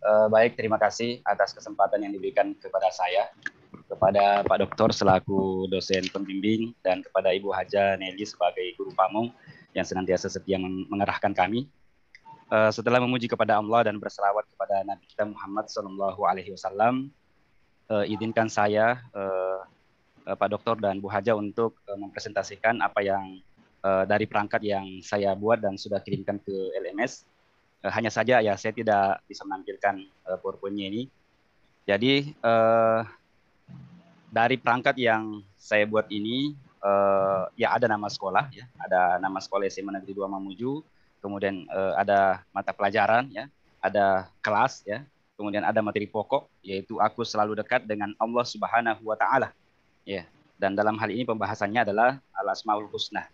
Baik, terima kasih atas kesempatan yang diberikan kepada saya, kepada Pak Doktor selaku dosen pembimbing, dan kepada Ibu Haja Nelly sebagai guru pamong yang senantiasa setia mengarahkan kami. Setelah memuji kepada Allah dan berselawat kepada Nabi kita Muhammad Sallallahu Alaihi Wasallam, izinkan saya, Pak Doktor dan Bu Haja untuk mempresentasikan apa yang dari perangkat yang saya buat dan sudah kirimkan ke LMS. Hanya saja ya saya tidak bisa menampilkan PowerPoint-nya ini. Jadi dari perangkat yang saya buat ini ya ada nama sekolah ya, ada nama sekolah SMA Negeri 2 Mamuju, kemudian ada mata pelajaran ya, ada kelas ya, kemudian ada materi pokok yaitu aku selalu dekat dengan Allah Subhanahu wa taala ya. Dan dalam hal ini pembahasannya adalah Al-Asmaul Husna.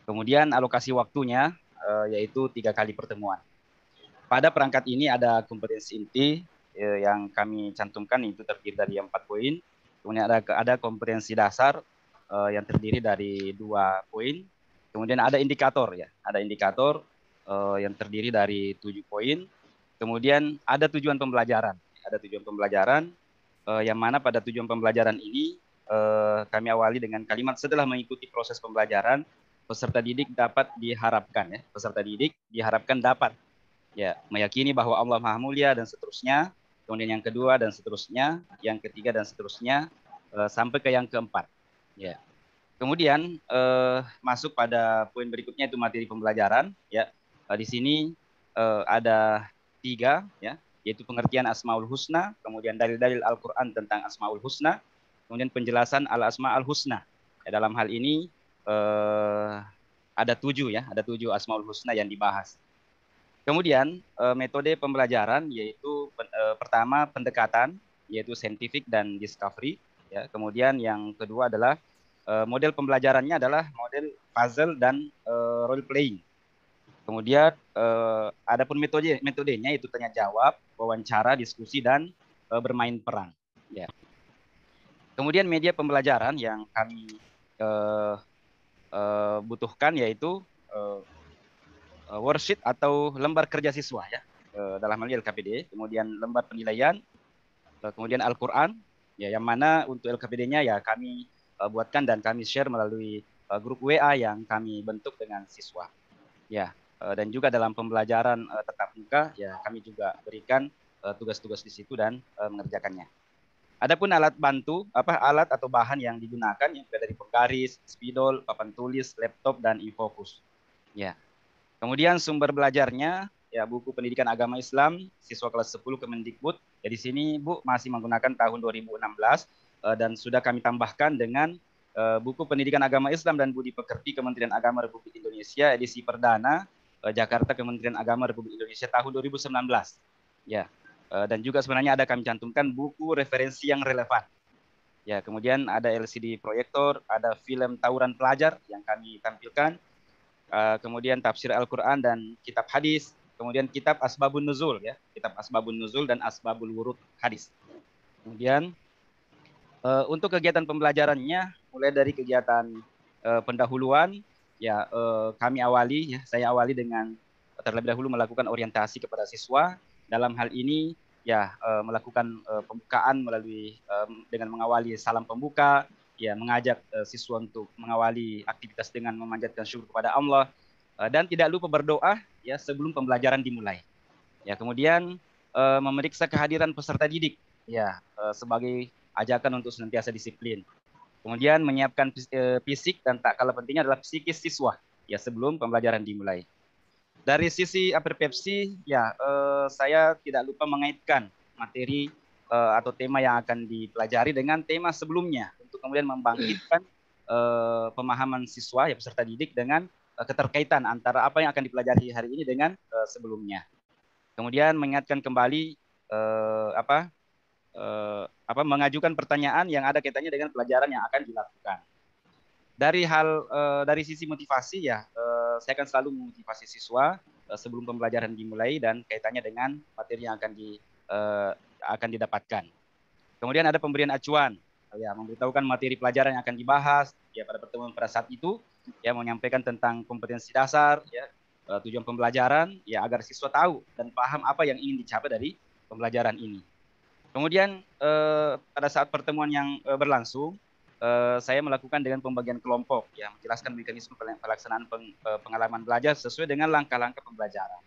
Kemudian alokasi waktunya yaitu 3 kali pertemuan. Pada perangkat ini ada kompetensi inti yang kami cantumkan, itu terdiri dari 4 poin. Kemudian ada kompetensi dasar yang terdiri dari 2 poin. Kemudian ada indikator ya, ada indikator yang terdiri dari 7 poin. Kemudian ada tujuan pembelajaran, yang mana pada tujuan pembelajaran ini kami awali dengan kalimat setelah mengikuti proses pembelajaran, peserta didik dapat ya meyakini bahwa Allah Maha Mulia dan seterusnya. Kemudian yang kedua dan seterusnya, yang ketiga dan seterusnya sampai ke yang keempat. Ya. Kemudian masuk pada poin berikutnya itu materi pembelajaran. Ya. Di sini ada 3 ya, yaitu pengertian Asmaul Husna, kemudian dalil-dalil Al-Qur'an tentang Asmaul Husna, kemudian penjelasan Al-Asma'ul Husna. Ya, dalam hal ini ada 7 ya, ada 7 Asmaul Husna yang dibahas. Kemudian metode pembelajaran yaitu pertama pendekatan yaitu scientific dan discovery ya. Kemudian yang kedua adalah model pembelajarannya adalah model puzzle dan role playing. Kemudian adapun metodenya itu tanya jawab, wawancara, diskusi dan bermain peran ya. Kemudian media pembelajaran yang kami butuhkan yaitu worksheet atau lembar kerja siswa ya, dalam hal ini LKPD, kemudian lembar penilaian, kemudian Al-Quran, ya, yang mana untuk LKPD-nya ya kami buatkan dan kami share melalui grup WA yang kami bentuk dengan siswa. Ya, dan juga dalam pembelajaran tatap muka ya kami juga berikan tugas-tugas di situ dan mengerjakannya. Adapun alat bantu, alat atau bahan yang digunakan yang dari penggaris, spidol, papan tulis, laptop dan e-focus. Ya. Kemudian sumber belajarnya ya buku pendidikan agama Islam siswa kelas 10 Kemendikbud. Ya di sini Bu masih menggunakan tahun 2016 dan sudah kami tambahkan dengan buku pendidikan agama Islam dan budi pekerti Kementerian Agama Republik Indonesia edisi perdana Jakarta Kementerian Agama Republik Indonesia tahun 2019. Ya. Dan juga sebenarnya ada kami cantumkan buku referensi yang relevan. Ya, kemudian ada LCD proyektor, ada film tawuran pelajar yang kami tampilkan. Kemudian tafsir Al-Quran dan kitab hadis, kemudian kitab Asbabun Nuzul ya, kitab Asbabun Nuzul dan Asbabul Wurud hadis. Kemudian untuk kegiatan pembelajarannya mulai dari kegiatan pendahuluan ya kami awali ya, saya awali dengan terlebih dahulu melakukan orientasi kepada siswa. Dalam hal ini ya melakukan pembukaan melalui dengan mengawali salam pembuka, ya mengajak siswa untuk mengawali aktivitas dengan memanjatkan syukur kepada Allah dan tidak lupa berdoa ya sebelum pembelajaran dimulai. Ya, kemudian memeriksa kehadiran peserta didik ya sebagai ajakan untuk senantiasa disiplin. Kemudian menyiapkan fisik dan tak kalah pentingnya adalah psikis siswa ya sebelum pembelajaran dimulai. Dari sisi persepsi ya saya tidak lupa mengaitkan materi atau tema yang akan dipelajari dengan tema sebelumnya untuk kemudian membangkitkan pemahaman siswa ya peserta didik dengan keterkaitan antara apa yang akan dipelajari hari ini dengan sebelumnya. Kemudian mengingatkan kembali mengajukan pertanyaan yang ada kaitannya dengan pelajaran yang akan dilakukan. Dari sisi motivasi ya saya akan selalu memotivasi siswa sebelum pembelajaran dimulai dan kaitannya dengan materi yang akan didapatkan. Kemudian ada pemberian acuan, ya memberitahukan materi pelajaran yang akan dibahas ya pada pertemuan pada saat itu, ya menyampaikan tentang kompetensi dasar, ya tujuan pembelajaran, ya agar siswa tahu dan paham apa yang ingin dicapai dari pembelajaran ini. Kemudian pada saat pertemuan yang berlangsung, saya melakukan dengan pembagian kelompok, ya, menjelaskan mekanisme pelaksanaan pengalaman belajar sesuai dengan langkah-langkah pembelajaran.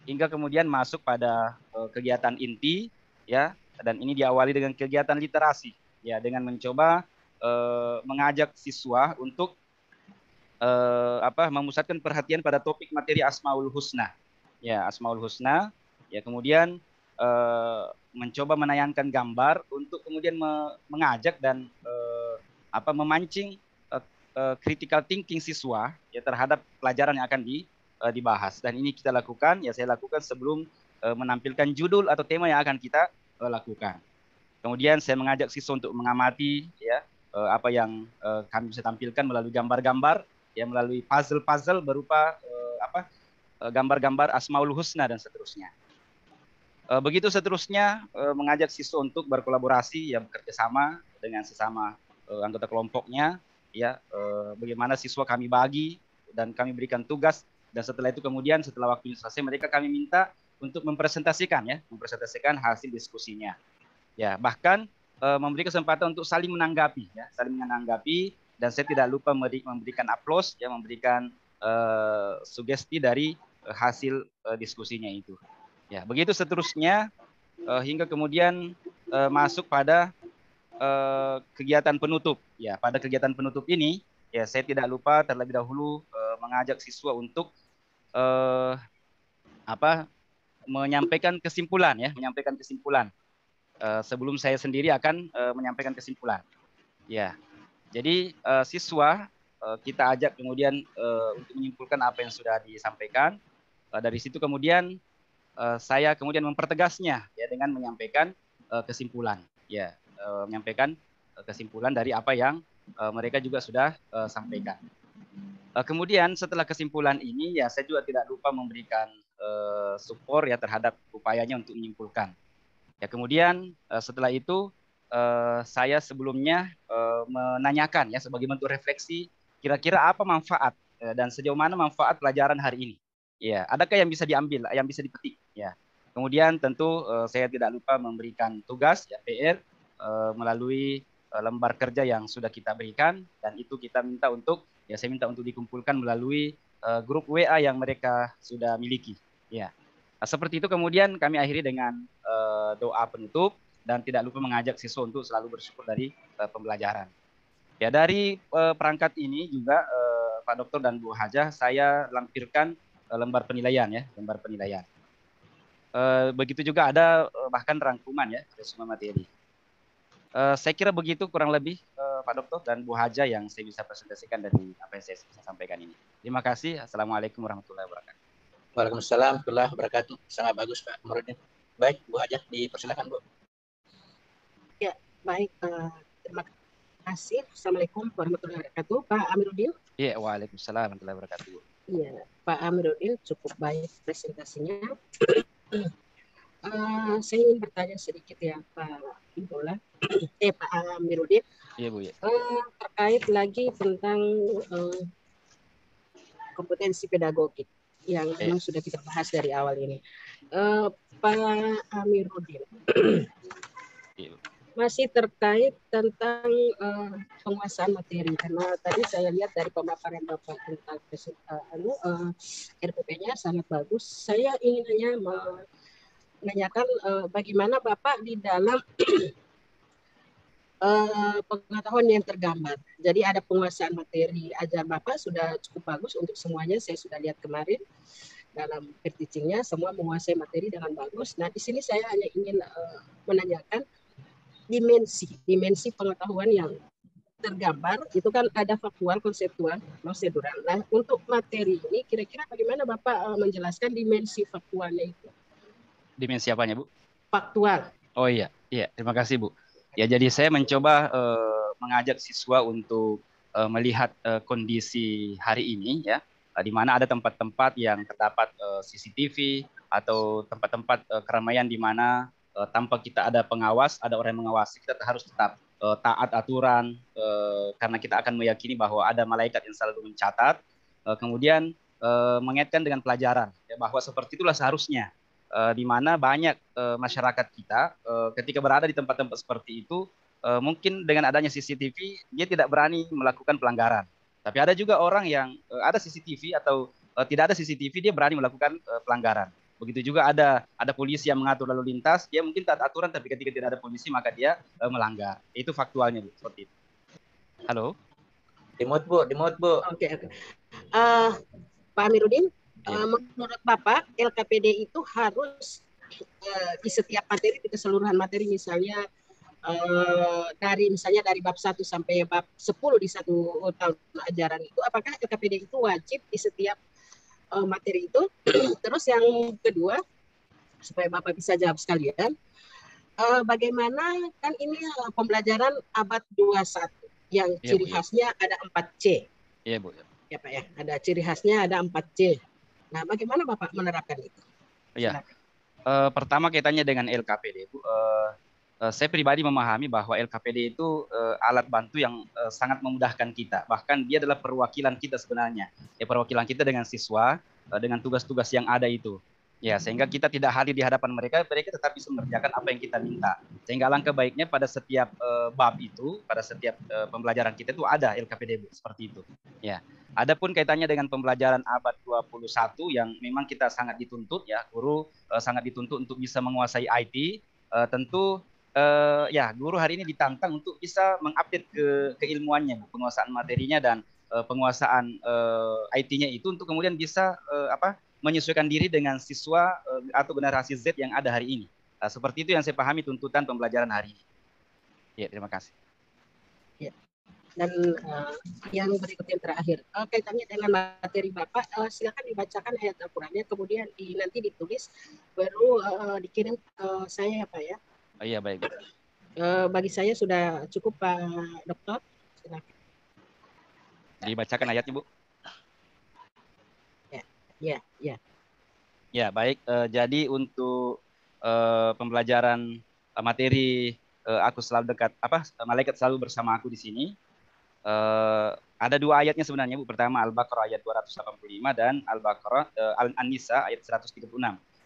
Hingga kemudian masuk pada kegiatan inti, ya, dan ini diawali dengan kegiatan literasi, ya, dengan mencoba mengajak siswa untuk memusatkan perhatian pada topik materi Asmaul Husna, ya, Asmaul Husna, ya, kemudian mencoba menayangkan gambar untuk kemudian mengajak dan memancing critical thinking siswa, ya, terhadap pelajaran yang akan dibahas. Dan ini kita lakukan, ya, saya lakukan sebelum menampilkan judul atau tema yang akan kita lakukan. Kemudian saya mengajak siswa untuk mengamati, ya, apa yang kami bisa tampilkan melalui gambar-gambar, ya, melalui puzzle-puzzle berupa gambar-gambar Asmaul Husna dan seterusnya. Begitu seterusnya, mengajak siswa untuk berkolaborasi, ya, bekerja sama dengan sesama anggota kelompoknya, ya, bagaimana siswa kami bagi dan kami berikan tugas, dan setelah itu kemudian setelah waktunya selesai mereka kami minta untuk mempresentasikan hasil diskusinya, ya, bahkan memberi kesempatan untuk saling menanggapi, ya, dan saya tidak lupa memberikan aplaus, ya, memberikan sugesti dari hasil diskusinya itu. Ya, begitu seterusnya hingga kemudian masuk pada kegiatan penutup. Ya, pada kegiatan penutup ini, ya, saya tidak lupa terlebih dahulu mengajak siswa untuk menyampaikan kesimpulan, ya, sebelum saya sendiri akan menyampaikan kesimpulan. Ya, jadi siswa kita ajak kemudian untuk menyimpulkan apa yang sudah disampaikan. Dari situ kemudian saya kemudian mempertegasnya, ya, dengan menyampaikan kesimpulan, ya, menyampaikan kesimpulan dari apa yang mereka juga sudah sampaikan. Kemudian setelah kesimpulan ini, ya, saya juga tidak lupa memberikan support, ya, terhadap upayanya untuk menyimpulkan. Ya, kemudian setelah itu saya sebelumnya menanyakan, ya, sebagai bentuk refleksi, kira-kira apa manfaat dan sejauh mana manfaat pelajaran hari ini. Ya, adakah yang bisa diambil, yang bisa dipetik, ya. Kemudian tentu saya tidak lupa memberikan tugas, ya, PR melalui lembar kerja yang sudah kita berikan, dan itu kita minta untuk, ya, saya minta untuk dikumpulkan melalui grup WA yang mereka sudah miliki, ya. Nah, seperti itu kemudian kami akhiri dengan doa penutup dan tidak lupa mengajak siswa untuk selalu bersyukur dari pembelajaran. Ya, dari perangkat ini juga Pak Dokter dan Bu Hajah, saya lampirkan lembar penilaian, ya, lembar penilaian. Begitu juga ada bahkan rangkuman, ya, resume materi. Saya kira begitu kurang lebih Pak Dokter dan Bu Hajah yang saya bisa presentasikan dari apa yang saya bisa sampaikan ini. Terima kasih. Assalamualaikum warahmatullahi wabarakatuh. Waalaikumsalam warahmatullahi wabarakatuh. Sangat bagus Pak Amirudin. Baik, Bu Hajah, dipersilakan Bu. Ya, baik. Terima kasih. Assalamualaikum warahmatullahi wabarakatuh. Pak Amirudin. Iya, waalaikumsalam warahmatullahi wabarakatuh. Iya, Pak Amirudin cukup baik presentasinya. Saya ingin bertanya sedikit, ya, Pak Pak Amirudin. Iya, Bu, ya. Terkait lagi tentang kompetensi pedagogik yang memang sudah kita bahas dari awal ini. Pak Amirudin, masih terkait tentang penguasaan materi, karena tadi saya lihat dari pemaparan Bapak tentang RPP-nya sangat bagus. Saya ingin hanya menanyakan bagaimana Bapak di dalam pengetahuan yang tergambar. Jadi ada penguasaan materi ajar Bapak sudah cukup bagus untuk semuanya. Saya sudah lihat kemarin dalam teaching-nya semua menguasai materi dengan bagus. Nah, di sini saya hanya ingin menanyakan dimensi pengetahuan yang tergambar itu kan ada faktual, konseptual, prosedural. Nah, untuk materi ini kira-kira bagaimana Bapak menjelaskan dimensi faktualnya itu? Dimensi apanya, Bu? Faktual. Oh iya, iya, terima kasih, Bu. Ya, jadi saya mencoba mengajak siswa untuk melihat kondisi hari ini, ya, di mana ada tempat-tempat yang terdapat CCTV atau tempat-tempat keramaian di mana tanpa kita ada pengawas, ada orang yang mengawasi, kita harus tetap taat aturan karena kita akan meyakini bahwa ada malaikat yang selalu mencatat. Kemudian mengaitkan dengan pelajaran, ya, bahwa seperti itulah seharusnya. di mana banyak masyarakat kita ketika berada di tempat-tempat seperti itu, mungkin dengan adanya CCTV dia tidak berani melakukan pelanggaran. Tapi ada juga orang yang ada CCTV atau tidak ada CCTV dia berani melakukan pelanggaran. Begitu juga ada polisi yang mengatur lalu lintas, dia mungkin taat aturan, tapi ketika tidak ada polisi maka dia melanggar. Itu faktualnya, Bu, seperti itu. Halo. Dimut Bu. Oke. Pak Amiruddin, menurut Bapak LKPD itu harus di setiap materi, di keseluruhan materi, misalnya dari bab 1 sampai bab 10 di satu tahun ajaran itu, apakah LKPD itu wajib di setiap materi itu? Terus yang kedua, supaya Bapak bisa jawab sekalian, bagaimana kan ini pembelajaran abad 21 yang ciri khasnya ada 4C. Iya, Bu. Ya, Pak ya. Ada ciri khasnya ada 4C. Nah, bagaimana Bapak menerapkan itu? Iya. Pertama kaitannya dengan LKPD, Bu. Saya pribadi memahami bahwa LKPD itu alat bantu yang sangat memudahkan kita. Bahkan dia adalah perwakilan kita sebenarnya. Perwakilan kita dengan siswa, dengan tugas-tugas yang ada itu. Ya, sehingga kita tidak hadir di hadapan mereka tetap bisa mengerjakan apa yang kita minta. Sehingga langkah baiknya pada setiap bab itu, pada setiap pembelajaran kita itu ada LKPD, Bu, seperti itu. Ya. Adapun kaitannya dengan pembelajaran abad 21 yang memang kita sangat dituntut, ya, guru sangat dituntut untuk bisa menguasai IT, tentu guru hari ini ditantang untuk bisa mengupdate keilmuannya, penguasaan materinya dan penguasaan IT-nya itu untuk kemudian bisa menyesuaikan diri dengan siswa atau generasi Z yang ada hari ini. Seperti itu yang saya pahami tuntutan pembelajaran hari ini. Ya, terima kasih. Ya. Dan yang berikutnya terakhir, kaitannya dengan materi Bapak, silakan dibacakan ayat Al-Qurannya, kemudian nanti ditulis, baru dikirim ke saya, Pak ya. Oh, iya, baik. Bagi saya sudah cukup, Pak Dokter. Silakan. Dibacakan ayatnya, Bu. Ya. Ya, baik. Jadi untuk pembelajaran materi aku selalu dekat, malaikat selalu bersama aku di sini. Ada dua ayatnya sebenarnya, Bu. Pertama Al-Baqarah ayat 285 dan Al-Baqarah An-Nisa ayat 136.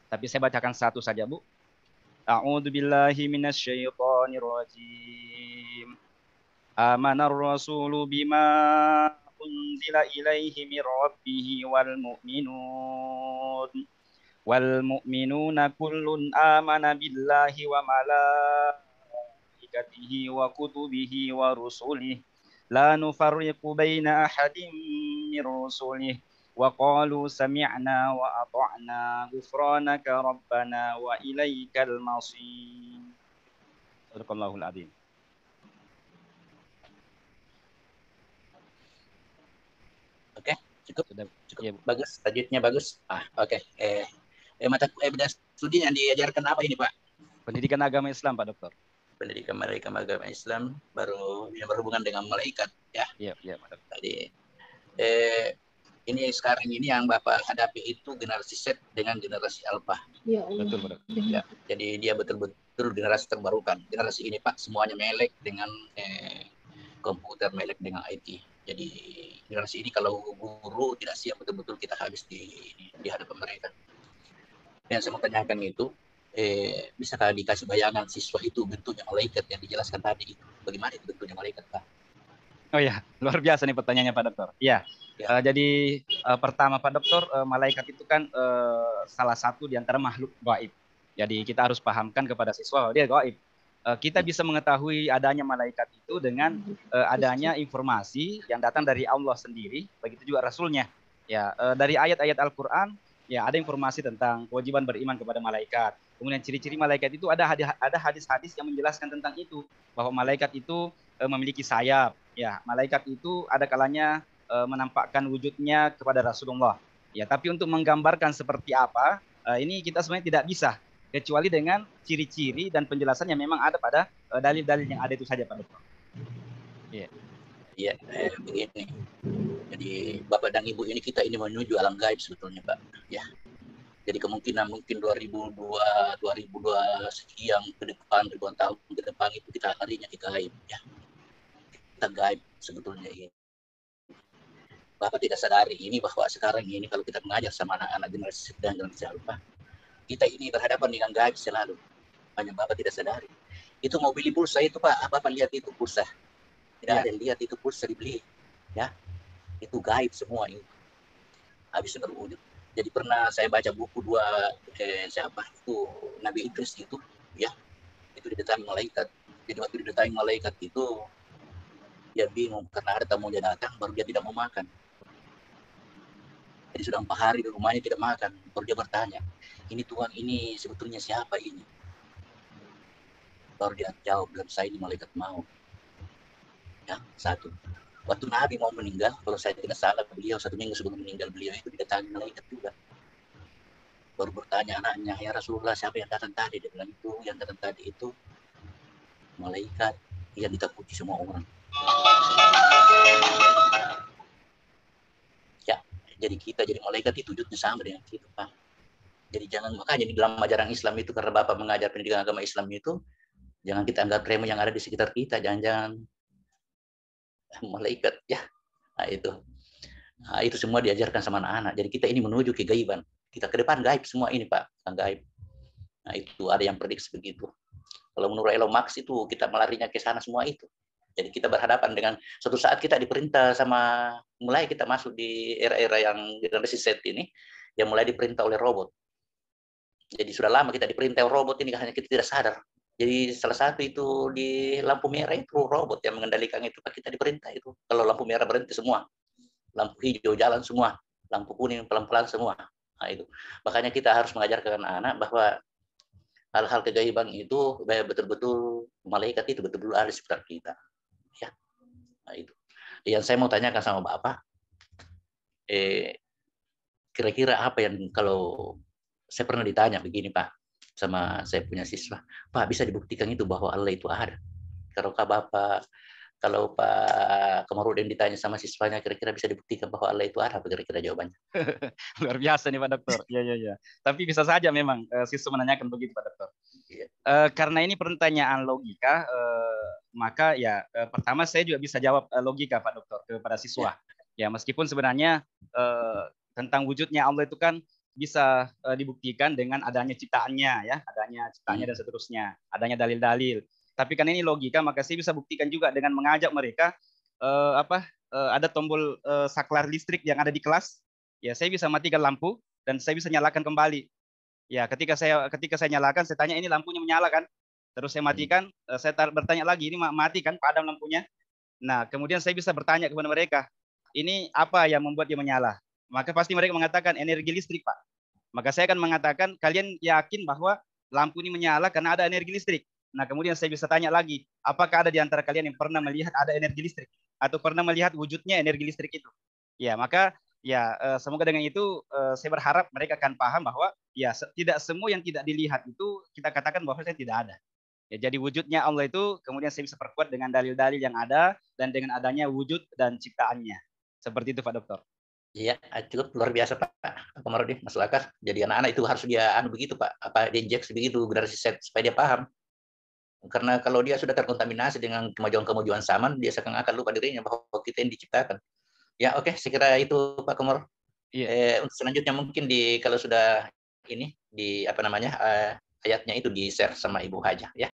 Tapi saya bacakan satu saja, Bu. A'udzu billahi minasyaitonir rajim. Amanar rasulu bima unzila ilaihi mir rabbih wal mu'minuna kullun amana billahi wa malaikatihi wa kutubihi wa rusulihi la nufarriqu baina ahadin min rusulihi wa qalu sami'na wa ata'na ghufranaka rabbana wa ilaikal masir. Sadaqallahul adzim. Oke, cukup. Ya, bagus, tajwidnya bagus. Oke. Mata kuliah studi yang diajarkan apa ini, Pak? Pendidikan agama Islam, Pak Dokter. Pendidikan agama Islam, baru yang berhubungan dengan malaikat, ya. Iya, Pak Dokter. Tadi ini sekarang ini yang Bapak hadapi itu generasi Z dengan generasi Alpha. Ya, betul, Pak Dokter. Ya, jadi dia betul-betul generasi terbarukan. Generasi ini, Pak, semuanya melek dengan komputer, melek dengan IT. Jadi generasi ini kalau guru tidak siap betul-betul kita habis di hadapan mereka. Yang saya mau tanyakan itu, bisakah dikasih bayangan siswa itu bentuknya malaikat yang dijelaskan tadi? Bagaimana itu bentuknya malaikat, Pak? Oh ya, luar biasa nih pertanyaannya, Pak Dokter. Iya. Jadi pertama, Pak Dokter, malaikat itu kan salah satu di antara makhluk gaib. Jadi kita harus pahamkan kepada siswa bahwa dia gaib. Kita bisa mengetahui adanya malaikat itu dengan adanya informasi yang datang dari Allah sendiri, begitu juga Rasulnya. Ya, dari ayat-ayat Al-Quran, ya ada informasi tentang kewajiban beriman kepada malaikat. Kemudian ciri-ciri malaikat itu ada hadis-hadis yang menjelaskan tentang itu, bahwa malaikat itu memiliki sayap. Ya, malaikat itu ada kalanya menampakkan wujudnya kepada Rasulullah. Ya, tapi untuk menggambarkan seperti apa, ini kita sebenarnya tidak bisa, kecuali dengan ciri-ciri dan penjelasan yang memang ada pada dalil-dalil yang ada itu saja, Pak Dokter. Iya, begini. Jadi Bapak dan Ibu ini kita ini menuju alam gaib sebetulnya, Pak. Ya. Jadi kemungkinan mungkin 2002 sekian ke depan, ribuan tahun ke depan itu kita larinya ke gaib, ya. Kita gaib sebetulnya ini. Bapak tidak sadari ini bahwa sekarang ini kalau kita mengajar sama anak-anak generasi sedang generasi alpha, kita ini berhadapan dengan gaib selalu. Banyak Bapak tidak sadari. Itu mau beli pulsa itu Pak, apa lihat itu pulsa. Tidak ada yang lihat itu pulsa dibeli. Ya, itu gaib semua itu. Habis berwujud. Jadi pernah saya baca buku siapa itu Nabi Idris itu, ya, itu didatangi malaikat. Jadi waktu didatangi malaikat itu dia bingung karena ada tamu yang datang, baru dia tidak mau makan. Jadi sudah 4 hari di rumahnya tidak makan, baru dia bertanya, ini Tuhan ini sebetulnya siapa ini? Baru dia jawab, dan saya ini malaikat maut. Ya, satu. Waktu Nabi mau meninggal, kalau saya tidak salah, beliau 1 minggu sebelum meninggal, beliau itu didatangi malaikat juga. Baru bertanya anaknya, ya Rasulullah, siapa yang datang tadi? Dia bilang itu, yang datang tadi itu malaikat yang ditakuti semua orang. Ya, jadi kita jadi malaikat itu wujudnya sama dengan kita, Pak. Jadi jangan, makanya di dalam ajaran Islam itu, karena Bapak mengajar pendidikan agama Islam itu, jangan kita anggap remo yang ada di sekitar kita, jangan-jangan malaikat, ya. Nah, itu semua diajarkan sama anak-anak. Jadi kita ini menuju kegaiban. Kita ke depan gaib semua ini, Pak, gaib. Nah, itu ada yang prediksi begitu. Kalau menurut Elon Musk itu kita melarinya ke sana semua itu. Jadi kita berhadapan dengan suatu saat kita diperintah sama, mulai kita masuk di era-era yang generasi Z ini, yang mulai diperintah oleh robot. Jadi sudah lama kita diperintah robot ini, hanya kita tidak sadar. Jadi salah satu itu di lampu merah itu robot yang mengendalikan itu, Pak, kita diperintah itu. Kalau lampu merah berhenti semua, lampu hijau jalan semua, lampu kuning pelan-pelan semua. Nah, itu. Makanya kita harus mengajarkan anak bahwa hal-hal kegaiban itu betul-betul malaikat itu betul-betul ada di sekitar kita. Ya. Nah, itu. Yang saya mau tanyakan sama Bapak, kira-kira apa yang, kalau saya pernah ditanya begini, Pak, sama saya punya siswa, Pak, bisa dibuktikan itu bahwa Allah itu ada? Kalau Pak Komarudin ditanya sama siswanya, kira-kira bisa dibuktikan bahwa Allah itu ada, apa kira-kira jawabannya? Luar biasa nih Pak Dokter. Ya. Tapi bisa saja memang siswa menanyakan begitu Pak Dokter. Ya. Karena ini pertanyaan logika, maka ya pertama saya juga bisa jawab logika Pak Dokter kepada siswa. Ya, meskipun sebenarnya tentang wujudnya Allah itu kan bisa dibuktikan dengan adanya ciptaannya, ya, adanya ciptaannya dan seterusnya, adanya dalil-dalil. Tapi kan ini logika, maka saya bisa buktikan juga dengan mengajak mereka ada tombol saklar listrik yang ada di kelas. Ya, saya bisa matikan lampu dan saya bisa nyalakan kembali. Ya, ketika saya nyalakan, saya tanya ini lampunya menyala kan? Terus saya matikan, saya bertanya lagi, ini mati kan, padam lampunya. Nah, kemudian saya bisa bertanya kepada mereka, ini apa yang membuat dia menyala? Maka pasti mereka mengatakan energi listrik, Pak. Maka saya akan mengatakan, kalian yakin bahwa lampu ini menyala karena ada energi listrik? Nah, kemudian saya bisa tanya lagi, apakah ada di antara kalian yang pernah melihat ada energi listrik? Atau pernah melihat wujudnya energi listrik itu? Ya, maka ya semoga dengan itu saya berharap mereka akan paham bahwa ya tidak semua yang tidak dilihat itu kita katakan bahwa saya tidak ada. Ya, jadi wujudnya Allah itu kemudian saya bisa perkuat dengan dalil-dalil yang ada dan dengan adanya wujud dan ciptaannya. Seperti itu Pak Dokter. Iya, cukup luar biasa Pak Komarudin, masuk akal. Jadi anak-anak itu harus dia begitu Pak, diinjeksi begitu generasi Z supaya dia paham. Karena kalau dia sudah terkontaminasi dengan kemajuan-kemajuan zaman, dia akan lupa dirinya bahwa kita yang diciptakan. Ya, oke, saya kira itu Pak Komar. Untuk selanjutnya mungkin kalau sudah ini ayatnya itu di share sama Ibu Haja ya.